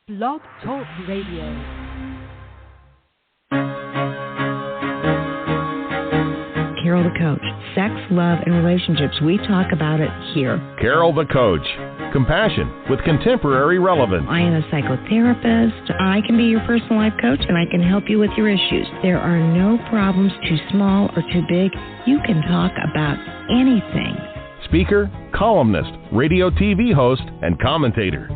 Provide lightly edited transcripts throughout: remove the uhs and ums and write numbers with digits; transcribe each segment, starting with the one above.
Blog Talk Radio. Carol the Coach. Sex, love, and relationships. We talk about it here. Carol the Coach. Compassion with contemporary relevance. I am a psychotherapist. I can be your personal life coach, and I can help you with your issues. There are no problems too small or too big. You can talk about anything. Speaker, columnist, radio TV host, and commentator.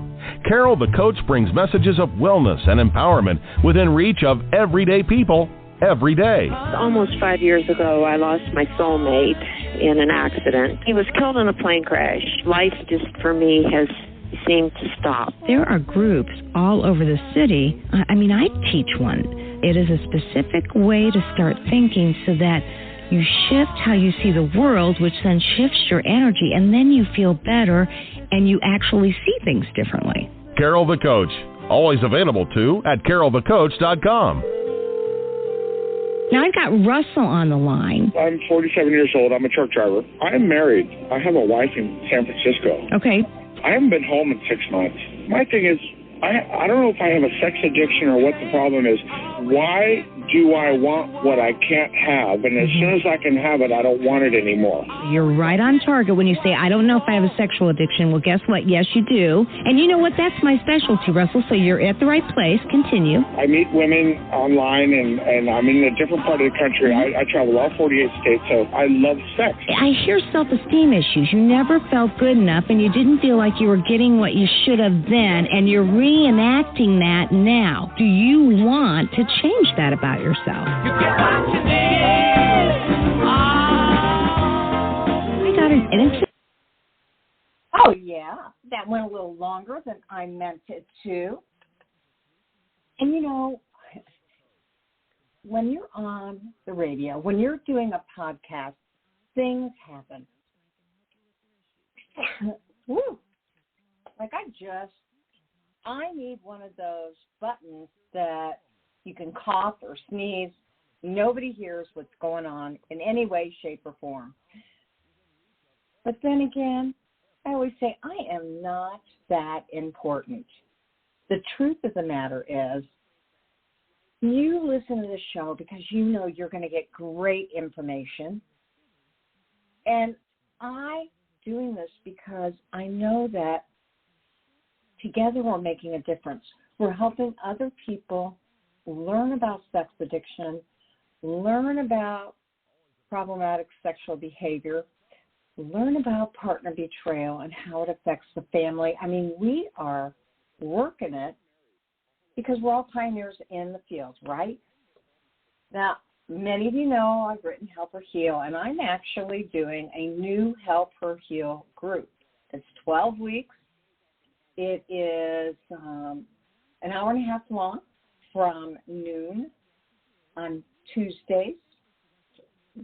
Carol the Coach brings messages of wellness and empowerment within reach of everyday people every day. Almost 5 years ago, I lost my soulmate in an accident. He was killed in a plane crash. Life just, for me, has seemed to stop. There are groups all over the city. I teach one. It is a specific way to start thinking so that you shift how you see the world, which then shifts your energy, and then you feel better and you actually see things differently. Carol the Coach, always available too at carolthecoach.com. Now I've got Russell on the line. I'm 47 years old. I'm a truck driver. I am married. I have a wife in San Francisco. Okay. I haven't been home in 6 months. My thing is, I don't know if I have a sex addiction or what the problem is. Why do I want what I can't have? And as soon as I can have it, I don't want it anymore. You're right on target when you say, I don't know if I have a sexual addiction. Well, guess what? Yes, you do. And you know what? That's my specialty, Russell, so you're at the right place. Continue. I meet women online, and I'm in a different part of the country. I travel all 48 states, so I love sex. I hear self-esteem issues. You never felt good enough, and you didn't feel like you were getting what you should have then, and you're reenacting that now. Do you want to change that about yourself? You get what you need. I got an interview. Oh, yeah. That went a little longer than I meant it to. And, you know, when you're on the radio, when you're doing a podcast, things happen. Woo. Like I need one of those buttons that you can cough or sneeze. Nobody hears what's going on in any way, shape, or form. But then again, I always say, I am not that important. The truth of the matter is, you listen to the show because you know you're going to get great information. And I'm doing this because I know that together we're making a difference. We're helping other people learn about sex addiction, learn about problematic sexual behavior, learn about partner betrayal and how it affects the family. I mean, we are working it because we're all pioneers in the field, right? Now, many of you know I've written Help Her Heal, and I'm actually doing a new Help Her Heal group. It's 12 weeks. It is an hour and a half long from noon on Tuesdays,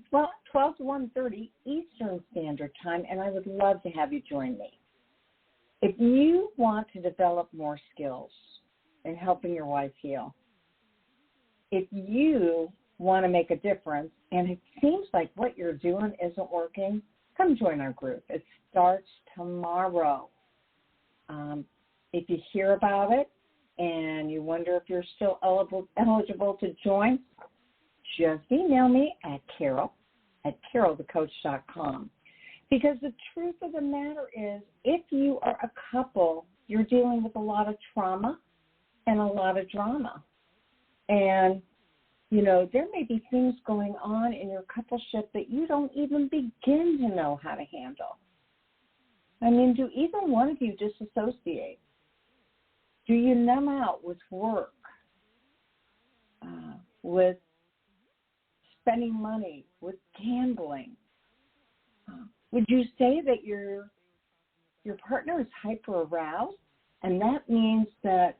12 to 1:30 Eastern Standard Time, and I would love to have you join me. If you want to develop more skills in helping your wife heal, if you want to make a difference, and it seems like what you're doing isn't working, come join our group. It starts tomorrow. If you hear about it and you wonder if you're still eligible to join, just email me at carolthecoach.com. Because the truth of the matter is, if you are a couple, you're dealing with a lot of trauma and a lot of drama. And, you know, there may be things going on in your coupleship that you don't even begin to know how to handle. I mean, do either one of you disassociate? Do you numb out with work, with spending money, with gambling? Would you say that your partner is hyper-aroused, and that means that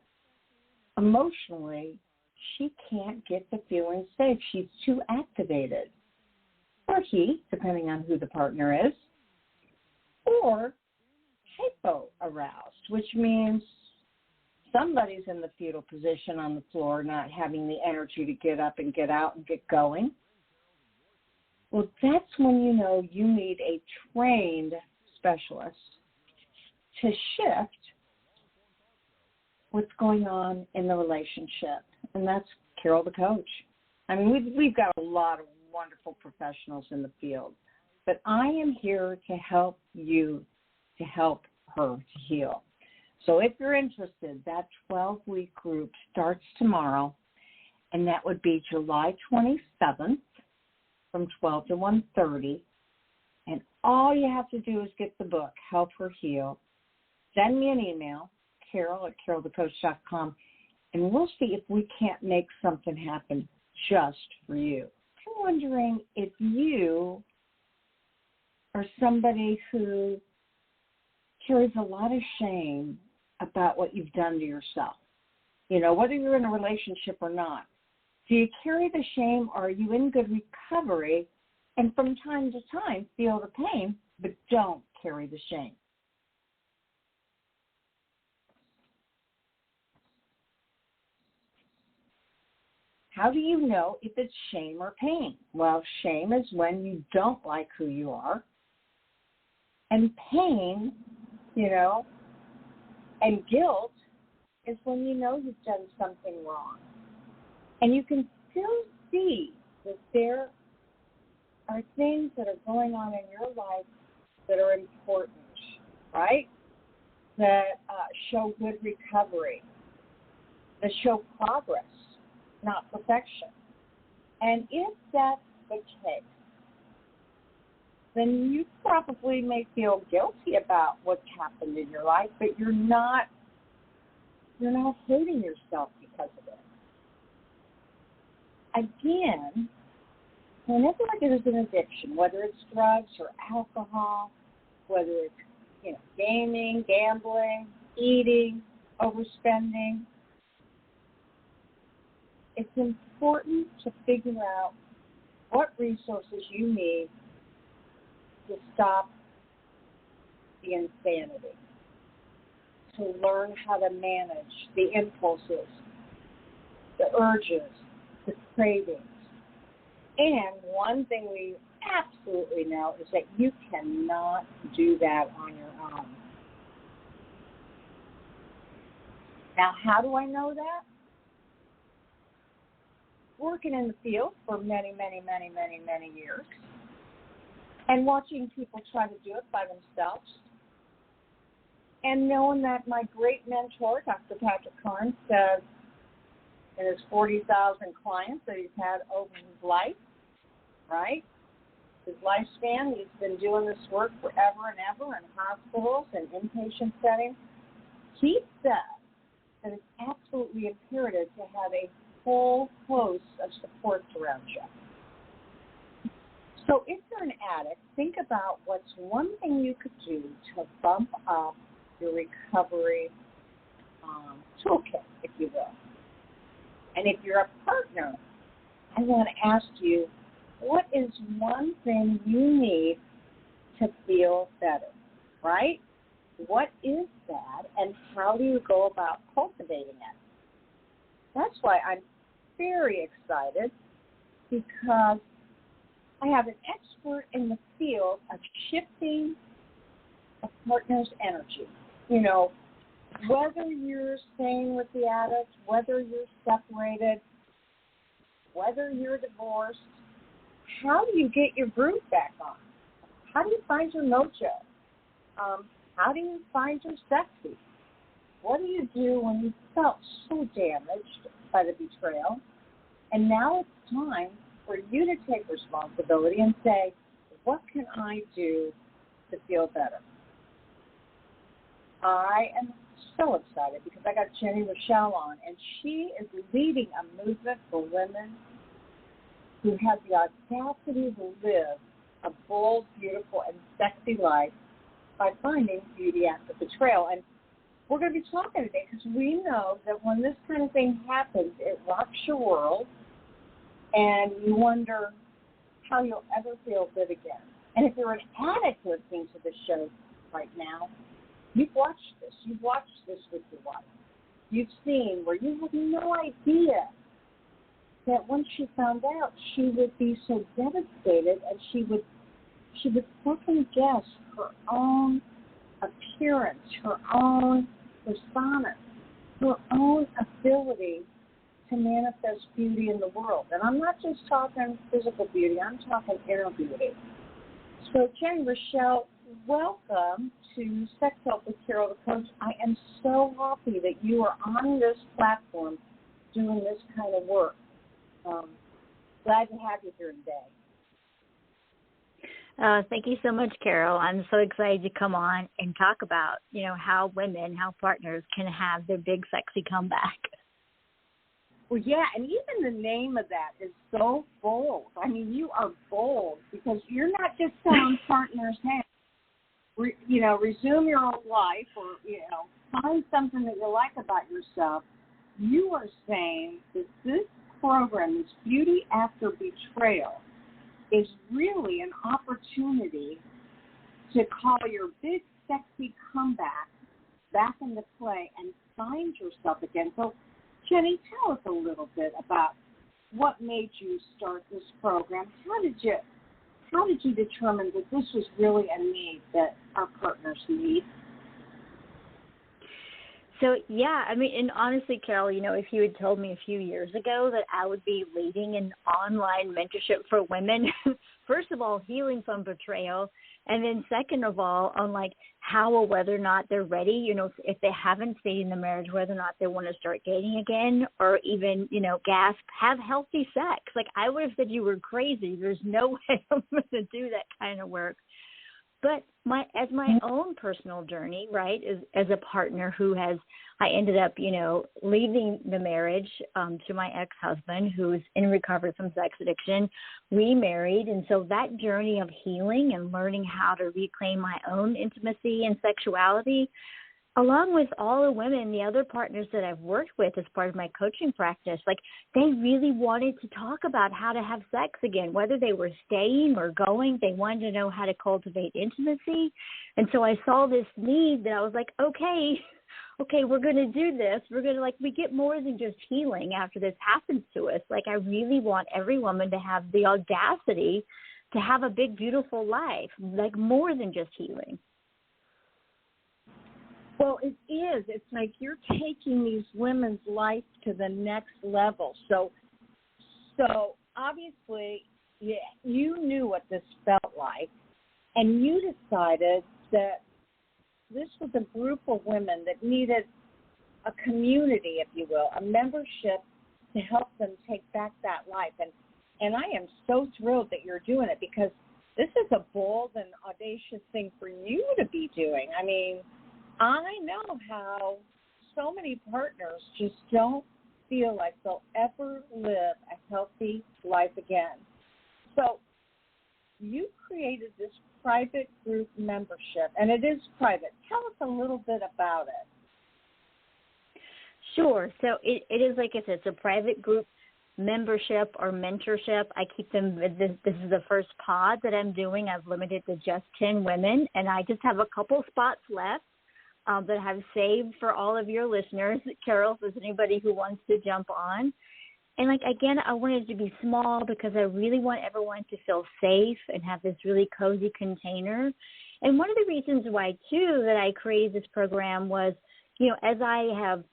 emotionally she can't get the feeling safe? She's too activated. Or he, depending on who the partner is. Or hypo-aroused, which means somebody's in the fetal position on the floor, not having the energy to get up and get out and get going. Well, that's when you know you need a trained specialist to shift what's going on in the relationship. And that's Carol the coach. I mean, we've got a lot of wonderful professionals in the field, but I am here to help you to help her to heal. So if you're interested, that 12-week group starts tomorrow, and that would be July 27th from 12 to 1:30. And all you have to do is get the book, Help Her Heal. Send me an email, carol@carolthecoach.com, and we'll see if we can't make something happen just for you. I'm wondering if you are somebody who carries a lot of shame about what you've done to yourself. You know, whether you're in a relationship or not. Do you carry the shame, or are you in good recovery and from time to time feel the pain but don't carry the shame? How do you know if it's shame or pain? Well, shame is when you don't like who you are. And pain, you know, and guilt is when you know you've done something wrong. And you can still see that there are things that are going on in your life that are important, right? That show good recovery, that show progress, not perfection. And if that's the case, then you probably may feel guilty about what's happened in your life, but you're not hating yourself because of it. Again, whenever there's an addiction, whether it's drugs or alcohol, whether it's gaming, gambling, eating, overspending, it's important to figure out what resources you need to stop the insanity, to learn how to manage the impulses, the urges, the cravings. And one thing we absolutely know is that you cannot do that on your own. Now, how do I know that? Working in the field for many, many, many, many, many years, and watching people try to do it by themselves, and knowing that my great mentor, Dr. Patrick Carnes, says in his 40,000 clients that he's had over his life, right? His lifespan, he's been doing this work forever and ever in hospitals and inpatient settings. He said that it's absolutely imperative to have a whole host of supports around you. So if you're an addict, think about what's one thing you could do to bump up your recovery toolkit, if you will. And if you're a partner, I want to ask you, what is one thing you need to feel better, right? What is that, and how do you go about cultivating it? That's why I'm very excited, because I have an expert in the field of shifting a partner's energy. You know, whether you're staying with the addict, whether you're separated, whether you're divorced, how do you get your groove back on? How do you find your mojo? How do you find your sexy? What do you do when you felt so damaged by the betrayal? And now it's time for you to take responsibility and say, what can I do to feel better? I am so excited because I got Rochelle on, and she is leading a movement for women who have the audacity to live a bold, beautiful, and sexy life by finding beauty after betrayal. And we're going to be talking today because we know that when this kind of thing happens, it rocks your world, and you wonder how you'll ever feel good again. And if you're an addict listening to this show right now, you've watched this. You've watched this with your wife. You've seen where you had no idea that once she found out, she would be so devastated, and she would second guess her own appearance, her own persona. your own ability to manifest beauty in the world. And I'm not just talking physical beauty, I'm talking inner beauty. So, Jen, Rochelle, welcome to Sex Help with Carol the Coach. I am so happy that you are on this platform doing this kind of work. Glad to have you here today. Thank you so much, Carol. I'm so excited to come on and talk about, how women, how partners can have their big, sexy comeback. Well, yeah, and even the name of that is so bold. I mean, you are bold because you're not just telling partners, hey, resume your old life or, find something that you like about yourself. You are saying that this program, this Beauty After Betrayal, is really an opportunity to call your big, sexy comeback back into play and find yourself again. So, Jenny, tell us a little bit about what made you start this program. How did you determine that this was really a need that our partners need? So, yeah, and honestly, Carol, if you had told me a few years ago that I would be leading an online mentorship for women, first of all, healing from betrayal, and then second of all, on how or whether or not they're ready, if they haven't stayed in the marriage, whether or not they want to start dating again or even, gasp, have healthy sex. I would have said you were crazy. There's no way I'm going to do that kind of work. But as my own personal journey, right, as a partner I ended up, leaving the marriage to my ex-husband who's in recovery from sex addiction, remarried. And so that journey of healing and learning how to reclaim my own intimacy and sexuality, along with all the women, the other partners that I've worked with as part of my coaching practice, they really wanted to talk about how to have sex again, whether they were staying or going. They wanted to know how to cultivate intimacy. And so I saw this need that I was like, okay, we're going to do this. We're going to, we get more than just healing after this happens to us. I really want every woman to have the audacity to have a big, beautiful life, more than just healing. Well, it is. It's like you're taking these women's life to the next level. So obviously, you knew what this felt like, and you decided that this was a group of women that needed a community, if you will, a membership to help them take back that life. And I am so thrilled that you're doing it because this is a bold and audacious thing for you to be doing. I know how so many partners just don't feel like they'll ever live a healthy life again. So you created this private group membership, and it is private. Tell us a little bit about it. Sure. So it is, like I said, it's a private group membership or mentorship. I keep them, this is the first pod that I'm doing. I've limited to just 10 women, and I just have a couple spots left. That I have saved for all of your listeners. Carol, if there's anybody who wants to jump on. And again, I wanted it to be small because I really want everyone to feel safe and have this really cozy container. And one of the reasons why, too, that I created this program was, as I have,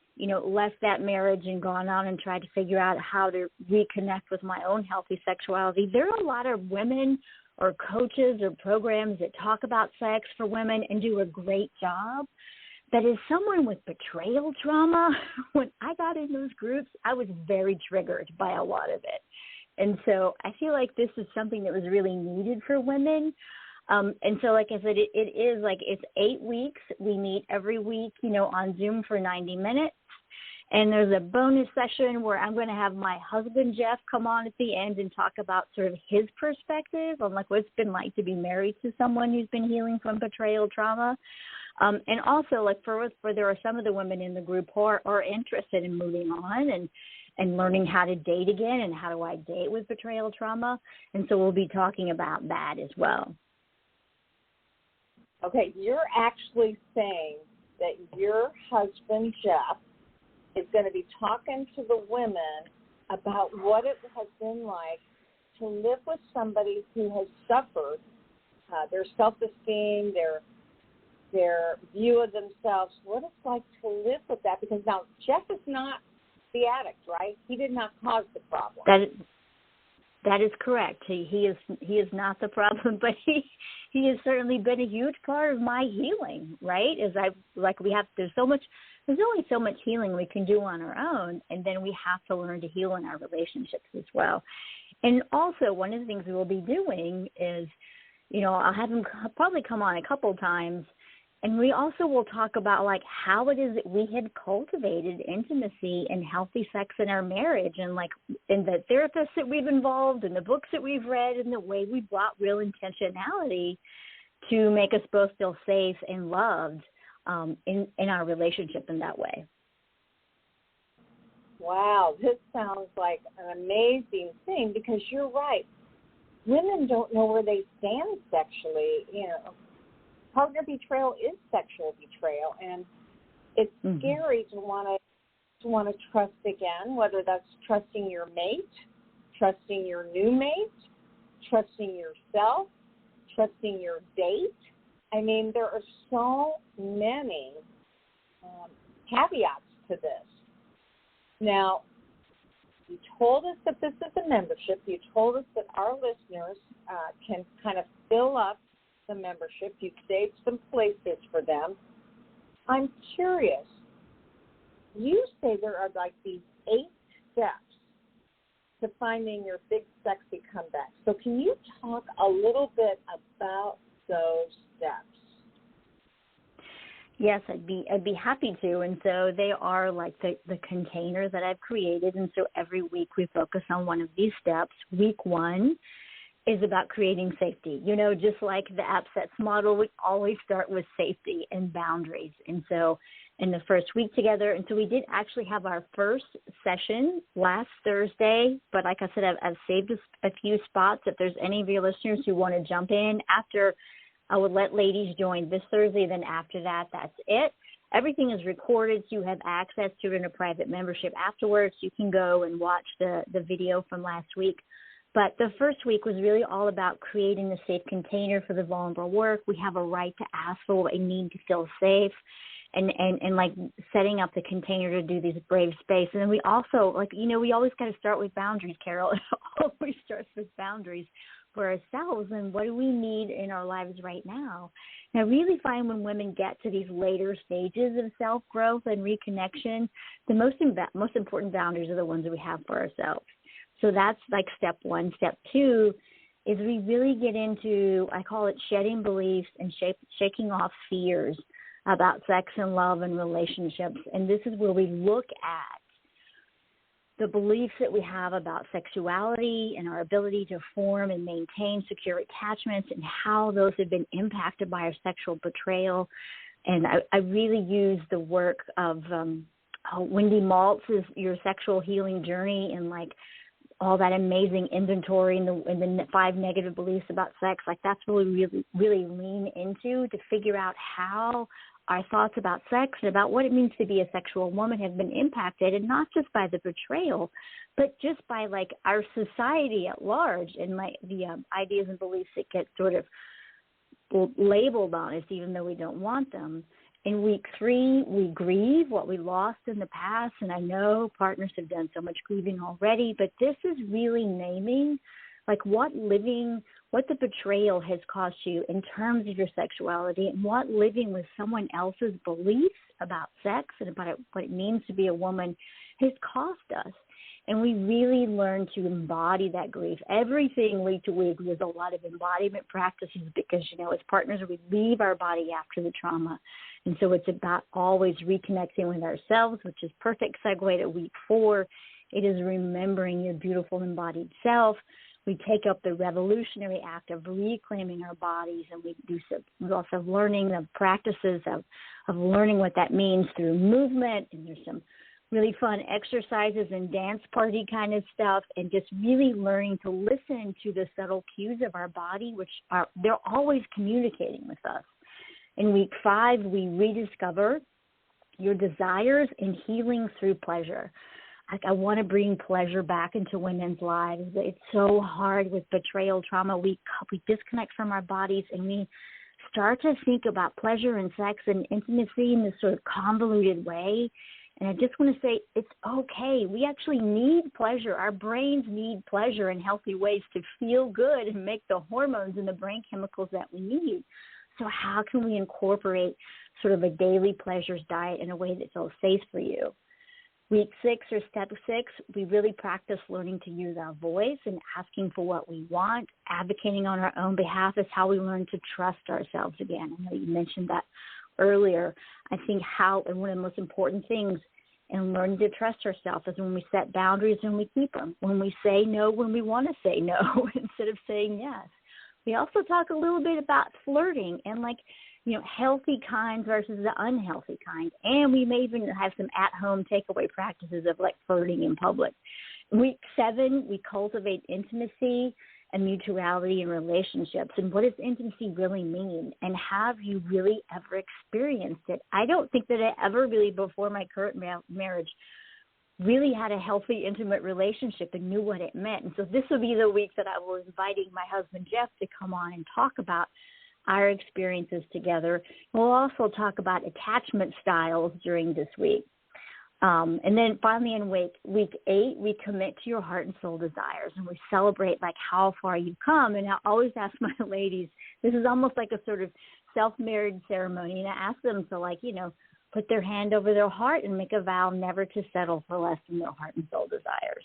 left that marriage and gone on and tried to figure out how to reconnect with my own healthy sexuality, there are a lot of women or coaches or programs that talk about sex for women and do a great job. But as someone with betrayal trauma, when I got in those groups, I was very triggered by a lot of it. And so I feel like this is something that was really needed for women. And so, like I said, it is it's 8 weeks. We meet every week, on Zoom for 90 minutes. And there's a bonus session where I'm going to have my husband, Jeff, come on at the end and talk about sort of his perspective on what it's been like to be married to someone who's been healing from betrayal trauma. And also, for there are some of the women in the group who are interested in moving on and learning how to date again and how do I date with betrayal trauma. And so we'll be talking about that as well. Okay, you're actually saying that your husband, Jeff, is going to be talking to the women about what it has been like to live with somebody who has suffered their self-esteem, their their view of themselves, what it's like to live with that. Because now Jeff is not the addict, right? He did not cause the problem. That is correct. He is not the problem, but he has certainly been a huge part of my healing, right? There's only so much healing we can do on our own, and then we have to learn to heal in our relationships as well. And also, one of the things we will be doing is, I'll have him probably come on a couple times, and we also will talk about like how it is that we had cultivated intimacy and healthy sex in our marriage, and like in the therapists that we've involved and the books that we've read and the way we brought real intentionality to make us both feel safe and loved in our relationship in that way. Wow, this sounds like an amazing thing, because you're right. Women don't know where they stand sexually. Partner betrayal is sexual betrayal, and it's scary to want to trust again, whether that's trusting your mate, trusting your new mate, trusting yourself, trusting your date. I mean, there are so many caveats to this. Now, you told us that this is a membership. You told us that our listeners can kind of fill up the membership. You saved some places for them. I'm curious. You say there are like these 8 steps to finding your big, sexy comeback. So can you talk a little bit about those steps? Yes, I'd be happy to. And so they are like the container that I've created. And so every week we focus on one of these steps. Week 1 is about creating safety. Just like the AppSets model, we always start with safety and boundaries. And so in the first week together, and so we did actually have our first session last Thursday, but like I said, I've saved a few spots. If there's any of your listeners who want to jump in after, I would let ladies join this Thursday, then after that, that's it. Everything is recorded, so you have access to it in a private membership afterwards. You can go and watch the video from last week. But the first week was really all about creating a safe container for the vulnerable work. We have a right to ask for what we need to feel safe, and like setting up the container to do these brave space. And then we also, we always got to start with boundaries, Carol. It always starts with boundaries for ourselves and what do we need in our lives right now. And I really find when women get to these later stages of self-growth and reconnection, the most important boundaries are the ones that we have for ourselves. So that's like step 1. Step 2 is we really get into, I call it shedding beliefs and shaking off fears about sex and love and relationships. And this is where we look at the beliefs that we have about sexuality and our ability to form and maintain secure attachments and how those have been impacted by our sexual betrayal. And I really use the work of Wendy Maltz's Your Sexual Healing Journey, and like all that amazing inventory and the 5 negative beliefs about sex. Like that's really lean into to figure out how our thoughts about sex and about what it means to be a sexual woman have been impacted, and not just by the betrayal, but just by like our society at large and the ideas and beliefs that get sort of labeled on us, even though we don't want them. In week 3, we grieve what we lost in the past, and I know partners have done so much grieving already, but this is really naming like what the betrayal has cost you in terms of your sexuality, and what living with someone else's beliefs about sex and about what it means to be a woman has cost us. And we really learn to embody that grief. Everything week to week was a lot of embodiment practices because, as partners, we leave our body after the trauma. And so it's about always reconnecting with ourselves, which is perfect segue to week 4. It is remembering your beautiful embodied self. We take up the revolutionary act of reclaiming our bodies, and we're also learning the practices of learning what that means through movement, and there's some really fun exercises and dance party kind of stuff, and just really learning to listen to the subtle cues of our body, they're always communicating with us. In week 5, we rediscover your desires and healing through pleasure. I want to bring pleasure back into women's lives. It's so hard with betrayal trauma. We disconnect from our bodies, and we start to think about pleasure and sex and intimacy in this sort of convoluted way. And I just want to say it's okay. We actually need pleasure. Our brains need pleasure in healthy ways to feel good and make the hormones and the brain chemicals that we need. So how can we incorporate sort of a daily pleasures diet in a way that feels safe for you? Week 6 or step 6, we really practice learning to use our voice and asking for what we want. Advocating on our own behalf is how we learn to trust ourselves again. I know you mentioned that earlier. I think and one of the most important things in learning to trust ourselves is when we set boundaries and we keep them. When we say no when we want to say no instead of saying yes. We also talk a little bit about flirting and healthy kind versus the unhealthy kind. And we may even have some at-home takeaway practices of flirting in public. Week 7, we cultivate intimacy and mutuality in relationships. And what does intimacy really mean? And have you really ever experienced it? I don't think that I ever really, before my current marriage, really had a healthy, intimate relationship and knew what it meant. And so this will be the week that I was inviting my husband, Jeff, to come on and talk about our experiences together. We'll also talk about attachment styles during this week. And then finally in week 8, we commit to your heart and soul desires, and we celebrate how far you've come. And I always ask my ladies, this is almost like a sort of self-marriage ceremony, and I ask them to put their hand over their heart and make a vow never to settle for less than their heart and soul desires.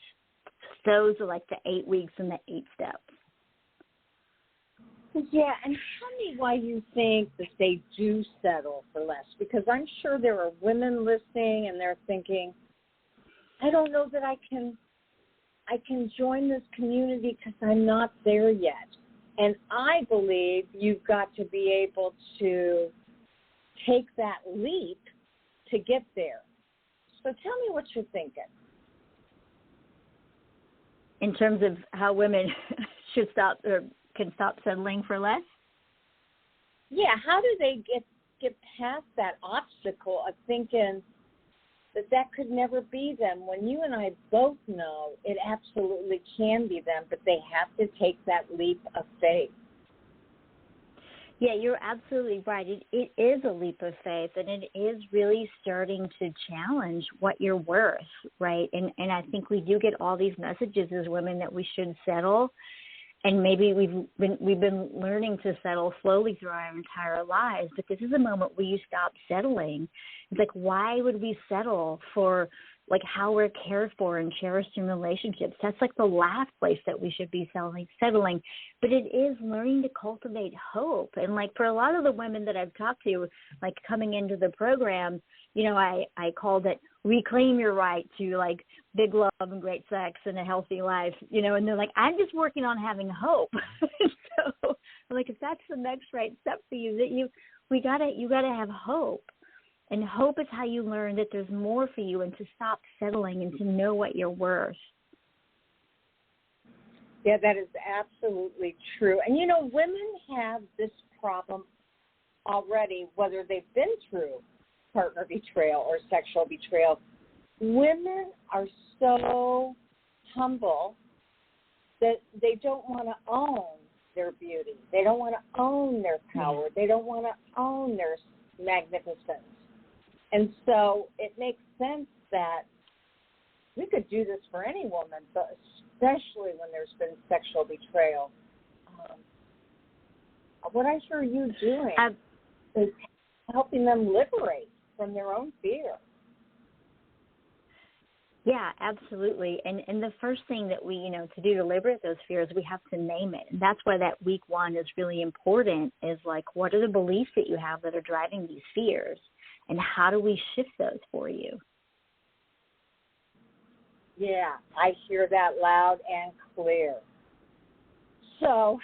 Those are the 8 weeks and the 8 steps. Yeah, and tell me why you think that they do settle for less, because I'm sure there are women listening and they're thinking, I don't know that I can join this community because I'm not there yet. And I believe you've got to be able to take that leap to get there. So tell me what you're thinking. In terms of how women should stop or can stop settling for less? Yeah, how do they get past that obstacle of thinking that could never be them, when you and I both know it absolutely can be them, but they have to take that leap of faith? Yeah, you're absolutely right. It is a leap of faith, and it is really starting to challenge what you're worth, right? And I think we do get all these messages as women that we should settle. And maybe we've been learning to settle slowly through our entire lives, but this is a moment where you stop settling. It's why would we settle for how we're cared for and cherished in relationships? That's the last place that we should be settling. But it is learning to cultivate hope. And for a lot of the women that I've talked to, coming into the program, I called it reclaim your right to big love and great sex and a healthy life, and they're I'm just working on having hope. So if that's the next right step for you, that you gotta have hope. And hope is how you learn that there's more for you and to stop settling and to know what you're worth. Yeah, that is absolutely true. And, women have this problem already, whether they've been through partner betrayal or sexual betrayal. Women are so humble that they don't want to own their beauty. They don't want to own their power. They don't want to own their magnificence. And so it makes sense that we could do this for any woman, but especially when there's been sexual betrayal. What I hear you doing is helping them liberate from their own fear. Yeah, absolutely. And the first thing that we, to do to liberate those fears, we have to name it. And that's why that week 1 is really important, is what are the beliefs that you have that are driving these fears? And how do we shift those for you? Yeah, I hear that loud and clear. So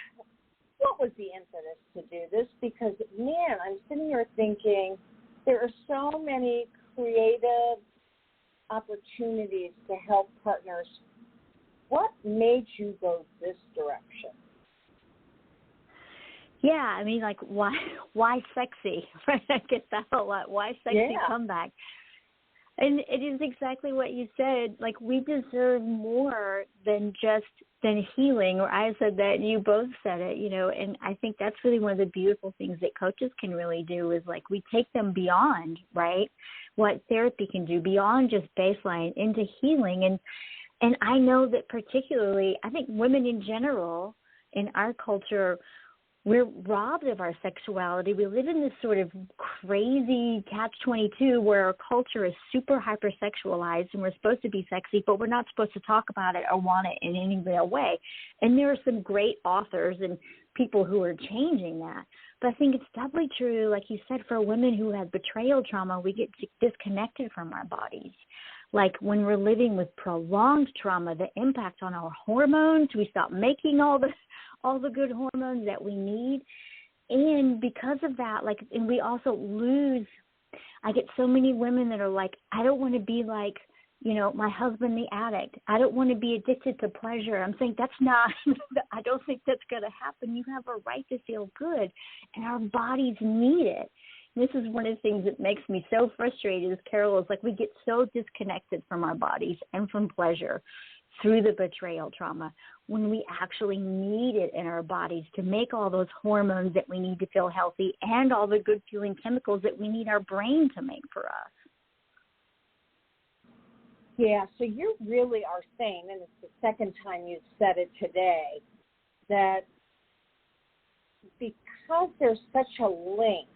what was the impetus to do this? Because, man, I'm sitting here thinking there are so many creative opportunities to help partners. What made you go this direction? Yeah, I mean, why sexy? Right? I get that a lot. Why sexy comeback? And it is exactly what you said. Like, we deserve more than healing. Or I said that, you both said it, and I think that's really one of the beautiful things that coaches can really do is, like, we take them beyond, right, what therapy can do, beyond just baseline into healing. And I know that particularly, I think women in general in our culture, we're robbed of our sexuality. We live in this sort of crazy catch-22 where our culture is super hypersexualized and we're supposed to be sexy, but we're not supposed to talk about it or want it in any real way. And there are some great authors and people who are changing that. But I think it's doubly true, like you said, for women who have betrayal trauma, we get disconnected from our bodies. Like when we're living with prolonged trauma, the impact on our hormones, we stop making all the good hormones that we need. And because of that, like, and we also lose, I get so many women that are like, I don't want to be like, my husband, the addict. I don't want to be addicted to pleasure. I'm saying that's not, I don't think that's going to happen. You have a right to feel good, and our bodies need it. This is one of the things that makes me so frustrated is, Carol, is like we get so disconnected from our bodies and from pleasure through the betrayal trauma when we actually need it in our bodies to make all those hormones that we need to feel healthy and all the good feeling chemicals that we need our brain to make for us. Yeah, so you really are saying, and it's the second time you've said it today, that because there's such a link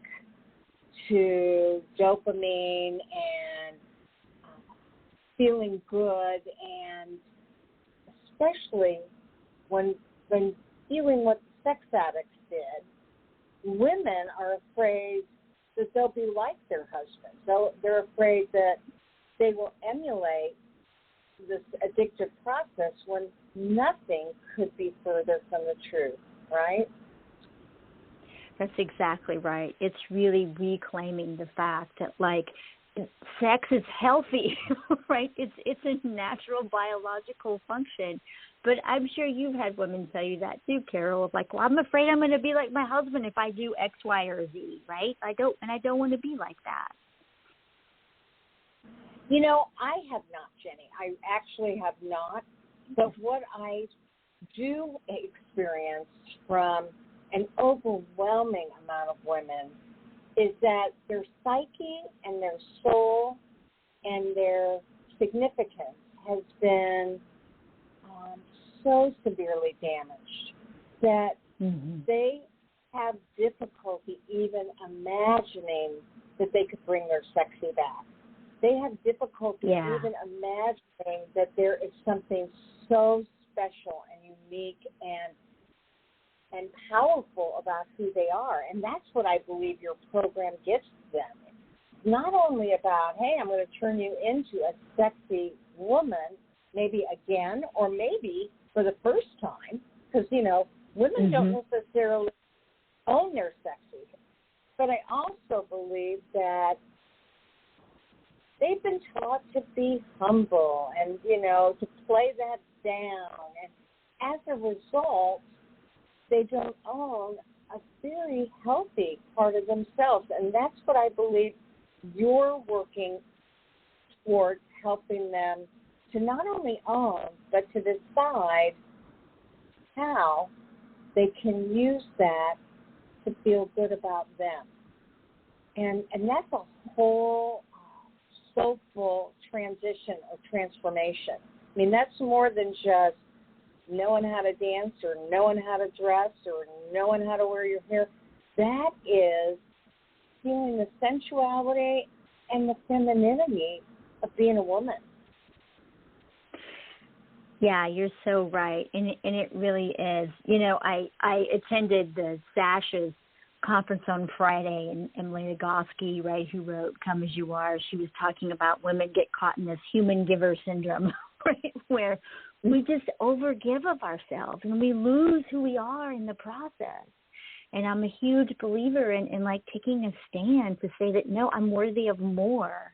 to dopamine and feeling good, and especially when dealing with sex addicts did, women are afraid that they'll be like their husbands. So they're afraid that they will emulate this addictive process when nothing could be further from the truth, right? That's exactly right. It's really reclaiming the fact that, like, sex is healthy, right? It's a natural biological function. But I'm sure you've had women tell you that too, Carol, of like, well, I'm afraid I'm going to be like my husband if I do X, Y, or Z, right? I don't want to be like that. I have not, Jenny. I actually have not. But what I do experience from an overwhelming amount of women is that their psyche and their soul and their significance has been so severely damaged that they have difficulty even imagining that they could bring their sexy back. They have difficulty even imagining that there is something so special and unique and powerful about who they are. And that's what I believe your program gives them. It's not only about, hey, I'm going to turn you into a sexy woman, maybe again, or maybe for the first time, because, women don't necessarily own their sexy. But I also believe that they've been taught to be humble and, to play that down. And as a result, they don't own a very healthy part of themselves. And that's what I believe you're working toward, helping them to not only own, but to decide how they can use that to feel good about them. And that's a whole soulful transition or transformation. I mean, that's more than just knowing how to dance or knowing how to dress or knowing how to wear your hair. That is feeling the sensuality and the femininity of being a woman. Yeah, you're so right, and it really is. I attended the Sasha's conference on Friday, and Emily Nagoski, right, who wrote Come As You Are, she was talking about women get caught in this human giver syndrome, right, where we just overgive of ourselves and we lose who we are in the process. And I'm a huge believer in like taking a stand to say that, no, I'm worthy of more.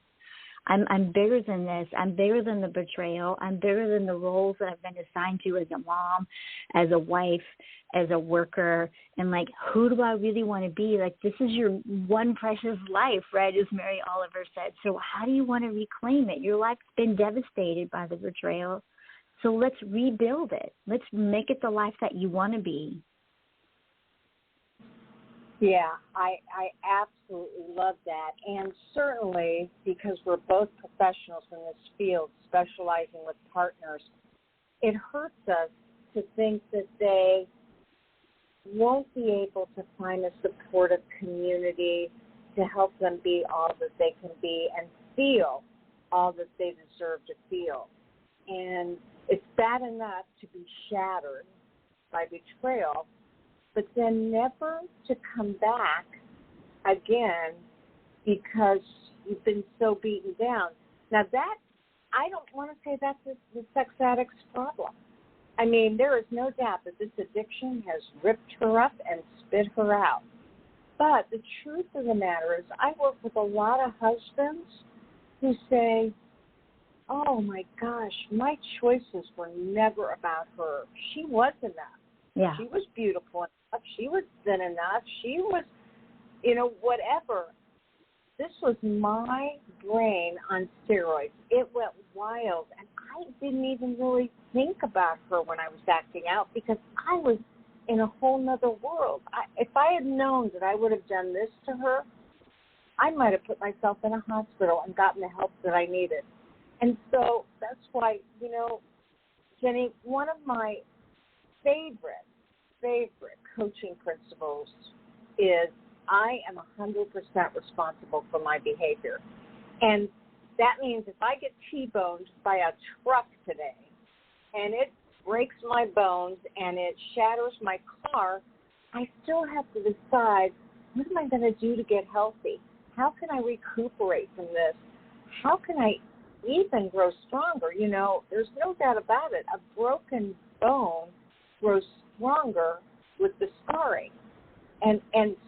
I'm bigger than this. I'm bigger than the betrayal. I'm bigger than the roles that I've been assigned to as a mom, as a wife, as a worker. And, like, who do I really want to be? Like, this is your one precious life, right, as Mary Oliver said. So how do you want to reclaim it? Your life's been devastated by the betrayal. So let's rebuild it. Let's make it the life that you want to be. Yeah, I absolutely love that. And certainly because we're both professionals in this field, specializing with partners, it hurts us to think that they won't be able to find a supportive community to help them be all that they can be and feel all that they deserve to feel. And it's bad enough to be shattered by betrayal, but then never to come back again because you've been so beaten down. Now that, I don't want to say that's the sex addict's problem. I mean, there is no doubt that this addiction has ripped her up and spit her out. But the truth of the matter is I work with a lot of husbands who say, oh, my gosh, my choices were never about her. She was enough. Yeah. She was beautiful enough. She was thin enough. She was, whatever. This was my brain on steroids. It went wild, and I didn't even really think about her when I was acting out because I was in a whole nother world. If I had known that I would have done this to her, I might have put myself in a hospital and gotten the help that I needed. And so that's why, Jenny, one of my favorite coaching principles is I am 100% responsible for my behavior. And that means if I get T-boned by a truck today and it breaks my bones and it shatters my car, I still have to decide, what am I going to do to get healthy? How can I recuperate from this? How can I even grow stronger? There's no doubt about it. A broken bone grows stronger with the scarring. And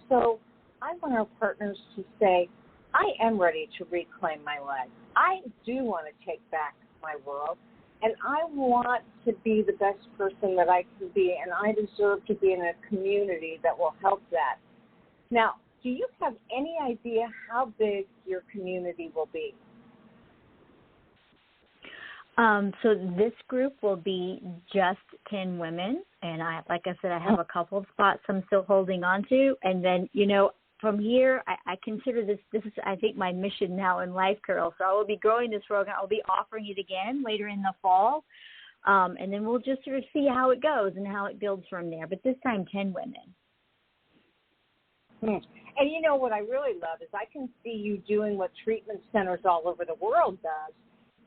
so I want our partners to say, I am ready to reclaim my life. I do want to take back my world, and I want to be the best person that I can be, and I deserve to be in a community that will help that. Now, do you have any idea how big your community will be? So this group will be just 10 women, and like I said, I have a couple of spots I'm still holding on to, and then, from here, I consider this is, I think, my mission now in life, Carol. So I will be growing this program. I'll be offering it again later in the fall, and then we'll just sort of see how it goes and how it builds from there. But this time, 10 women. And what I really love is I can see you doing what treatment centers all over the world does,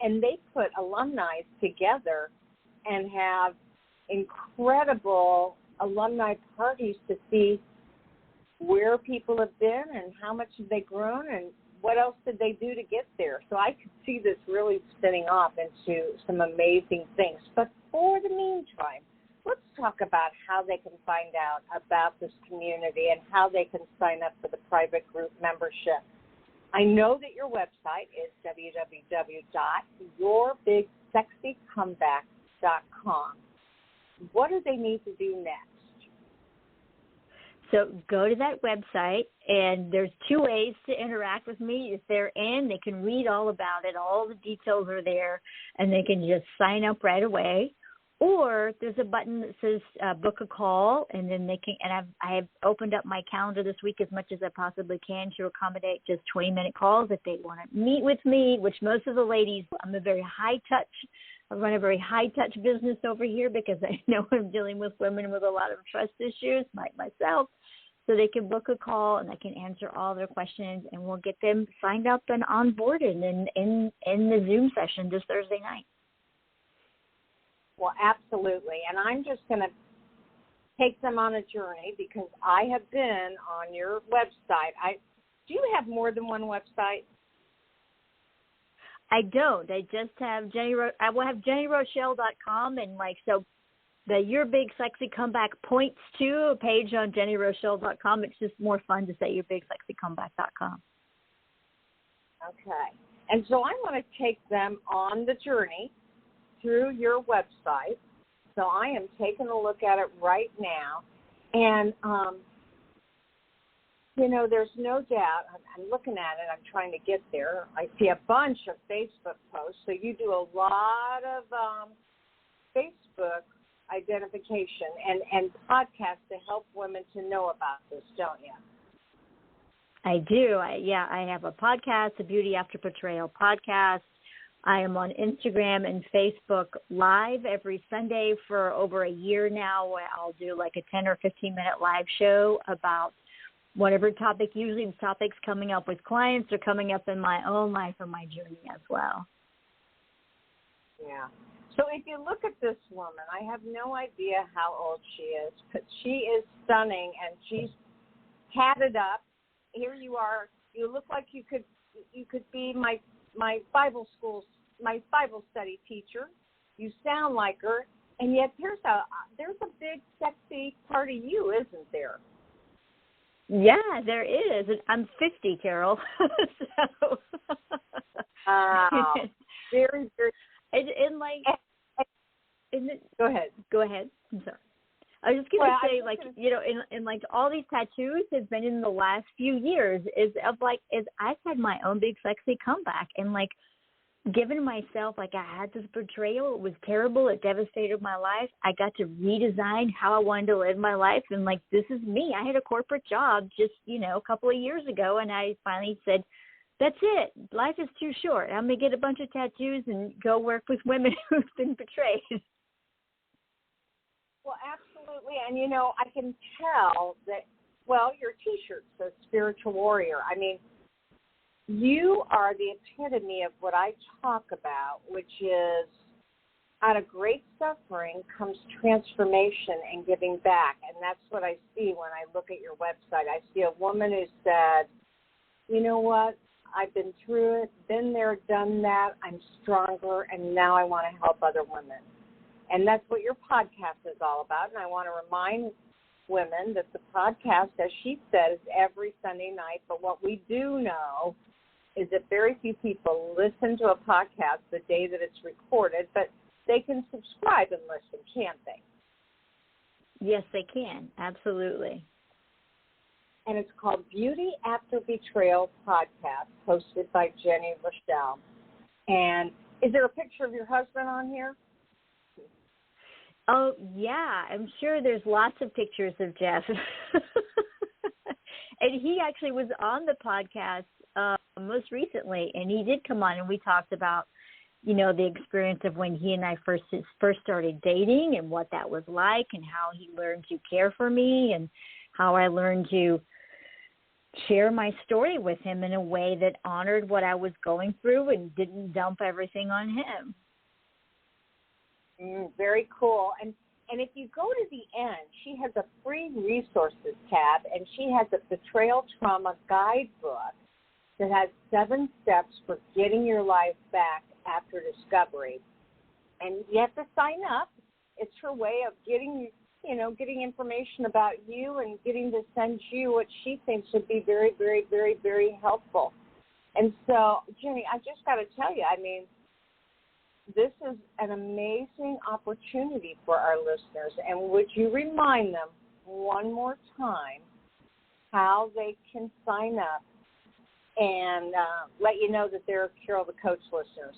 and they put alumni together and have incredible alumni parties to see where people have been and how much have they grown and what else did they do to get there. So I could see this really spinning off into some amazing things. But for the meantime, let's talk about how they can find out about this community and how they can sign up for the private group membership. I know that your website is www.yourbigSexyComeback.com. What do they need to do next? So go to that website, and there's two ways to interact with me. If they're in, they can read all about it. All the details are there, and they can just sign up right away. Or there's a button that says book a call, and then they can. And I have opened up my calendar this week as much as I possibly can to accommodate just 20-minute calls if they want to meet with me. Which most of the ladies, I'm a very high touch. I run a very high touch business over here because I know I'm dealing with women with a lot of trust issues, like myself. So they can book a call, and I can answer all their questions, and we'll get them signed up and onboarded in the Zoom session this Thursday night. Well, absolutely. And I'm just going to take them on a journey because I have been on your website. Do you have more than one website? I don't. I just have I will have JennyRochelle.com, and so the Your Big Sexy Comeback points to a page on JennyRochelle.com. It's just more fun to say YourBigSexyComeback.com. Okay. And so I want to take them on the journey through your website. So I am taking a look at it right now. And, you know, there's no doubt, I'm looking at it, I'm trying to get there. I see a bunch of Facebook posts. So you do a lot of Facebook identification and podcasts to help women to know about this, don't you? I do. I have a podcast, the Beauty After Betrayal podcast. I am on Instagram and Facebook Live every Sunday for over a year now, where I'll do like a 10 or 15-minute live show about whatever topic, usually the topics coming up with clients or coming up in my own life or my journey as well. Yeah. So if you look at this woman, I have no idea how old she is, but she is stunning, and she's tatted up. Here you are. You look like you could be my Bible study teacher. You sound like her, and yet there's a big sexy part of you, isn't there? Yeah, there is. I'm 50, Carol. So very, very. And like, go ahead. Go ahead. I'm sorry. I was just gonna say, like, you know, in like all these tattoos has been in the last few years is I've had my own big sexy comeback, and like given myself, like, I had this betrayal. It was terrible. It devastated my life. I got to redesign how I wanted to live my life, and like, this is me. I had a corporate job just, you know, a couple of years ago, and I finally said, that's it. Life is too short. I'm going to get a bunch of tattoos and go work with women who've been betrayed. Well, absolutely. And, you know, I can tell that, well, your T-shirt says Spiritual Warrior. I mean, you are the epitome of what I talk about, which is out of great suffering comes transformation and giving back. And that's what I see when I look at your website. I see a woman who said, you know what? I've been through it, been there, done that. I'm stronger, and now I want to help other women. And that's what your podcast is all about. And I want to remind women that the podcast, as she says, every Sunday night. But what we do know is that very few people listen to a podcast the day that it's recorded, but they can subscribe and listen, can't they? Yes, they can. Absolutely. And it's called Beauty After Betrayal Podcast, hosted by Jenny Rochelle. And is there a picture of your husband on here? Oh, yeah. I'm sure there's lots of pictures of Jeff. And he actually was on the podcast most recently, and he did come on, and we talked about, you know, the experience of when he and I first started dating and what that was like, and how he learned to care for me, and how I learned to share my story with him in a way that honored what I was going through and didn't dump everything on him. Very cool. And if you go to the end, she has a free resources tab, and she has a betrayal trauma guidebook that has 7 steps for getting your life back after discovery. And you have to sign up. It's her way of getting information about you and getting to send you what she thinks would be very, very, very, very helpful. And so, Jenny, I just got to tell you, I mean, this is an amazing opportunity for our listeners. And would you remind them one more time how they can sign up and let you know that they're Carol the Coach listeners?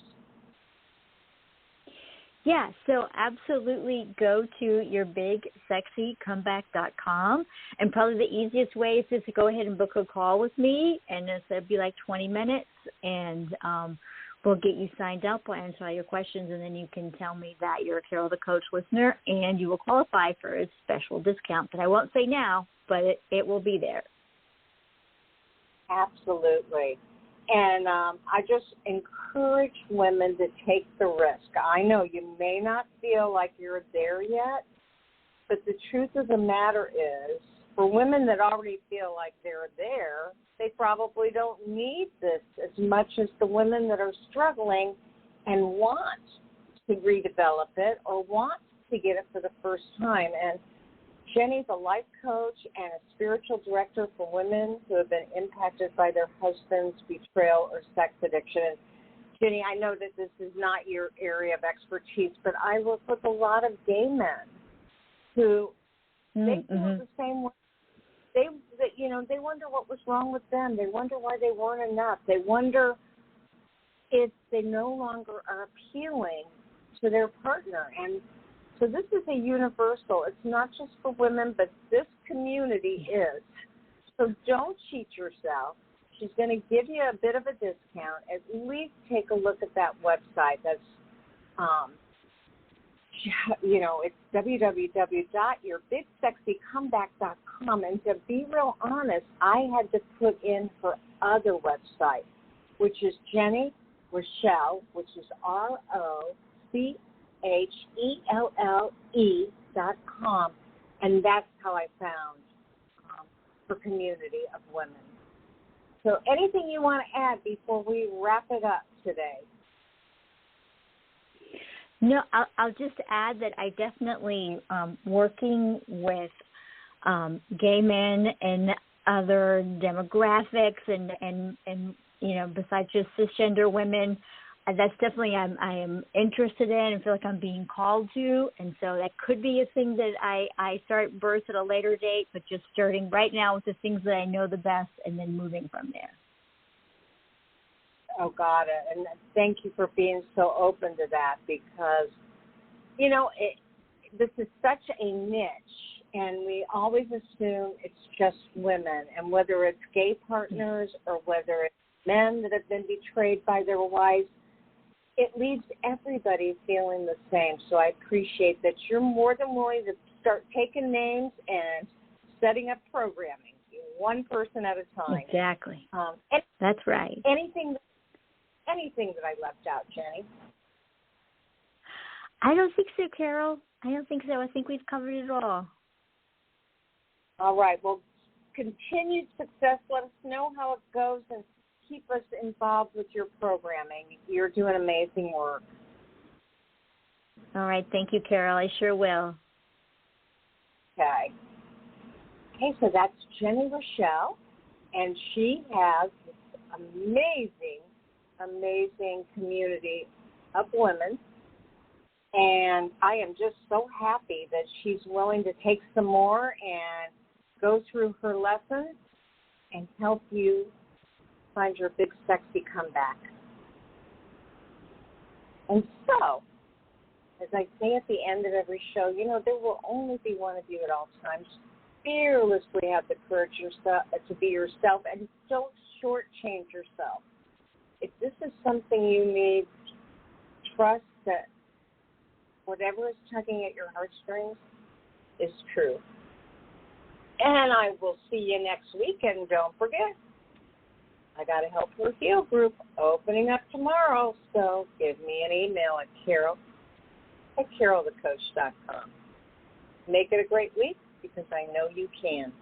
Yeah, so absolutely go to yourbigSexyComeback.com, and probably the easiest way is just to go ahead and book a call with me, and it'll be like 20 minutes, and we'll get you signed up. We'll answer all your questions, and then you can tell me that you're a Carol the Coach listener, and you will qualify for a special discount that I won't say now, but it will be there. Absolutely. And I just encourage women to take the risk. I know you may not feel like you're there yet, but the truth of the matter is, for women that already feel like they're there, they probably don't need this as much as the women that are struggling and want to redevelop it or want to get it for the first time. And Jenny's a life coach and a spiritual director for women who have been impacted by their husband's betrayal or sex addiction. And Jenny, I know that this is not your area of expertise, but I work with a lot of gay men who they feel the same way. They wonder what was wrong with them. They wonder why they weren't enough. They wonder if they no longer are appealing to their partner. And so this is a universal. It's not just for women, but this community is. So don't cheat yourself. She's going to give you a bit of a discount. At least take a look at that website. That's, it's www.yourbigSexyComeback.com. And to be real honest, I had to put in her other website, which is Jenny Rochelle, which is ROCHELLE.com. And that's how I found her community of women. So anything you want to add before we wrap it up today? No, I'll just add that I definitely, working with gay men and other demographics and besides just cisgender women, that's definitely I am interested in and feel like I'm being called to. And so that could be a thing that I start birth at a later date, but just starting right now with the things that I know the best and then moving from there. Oh, got it. And thank you for being so open to that because, this is such a niche, and we always assume it's just women. And whether it's gay partners or whether it's men that have been betrayed by their wives, it leaves everybody feeling the same. So I appreciate that you're more than willing to start taking names and setting up programming, one person at a time. Exactly. That's right. Anything that I left out, Jenny? I don't think so, Carol. I don't think so. I think we've covered it all. All right. Well, continued success. Let us know how it goes and keep us involved with your programming. You're doing amazing work. All right. Thank you, Carol. I sure will. Okay, so that's Jenny Rochelle, and she has this amazing community of women. And I am just so happy that she's willing to take some more and go through her lessons and help you find your big, sexy comeback. And so, as I say at the end of every show, there will only be one of you at all times. Fearlessly have the courage to be yourself, and don't shortchange yourself. If this is something you need, trust that whatever is tugging at your heartstrings is true. And I will see you next week, and don't forget, I got a Help Her Heal group opening up tomorrow, so give me an email at carolthecoach.com. Make it a great week, because I know you can.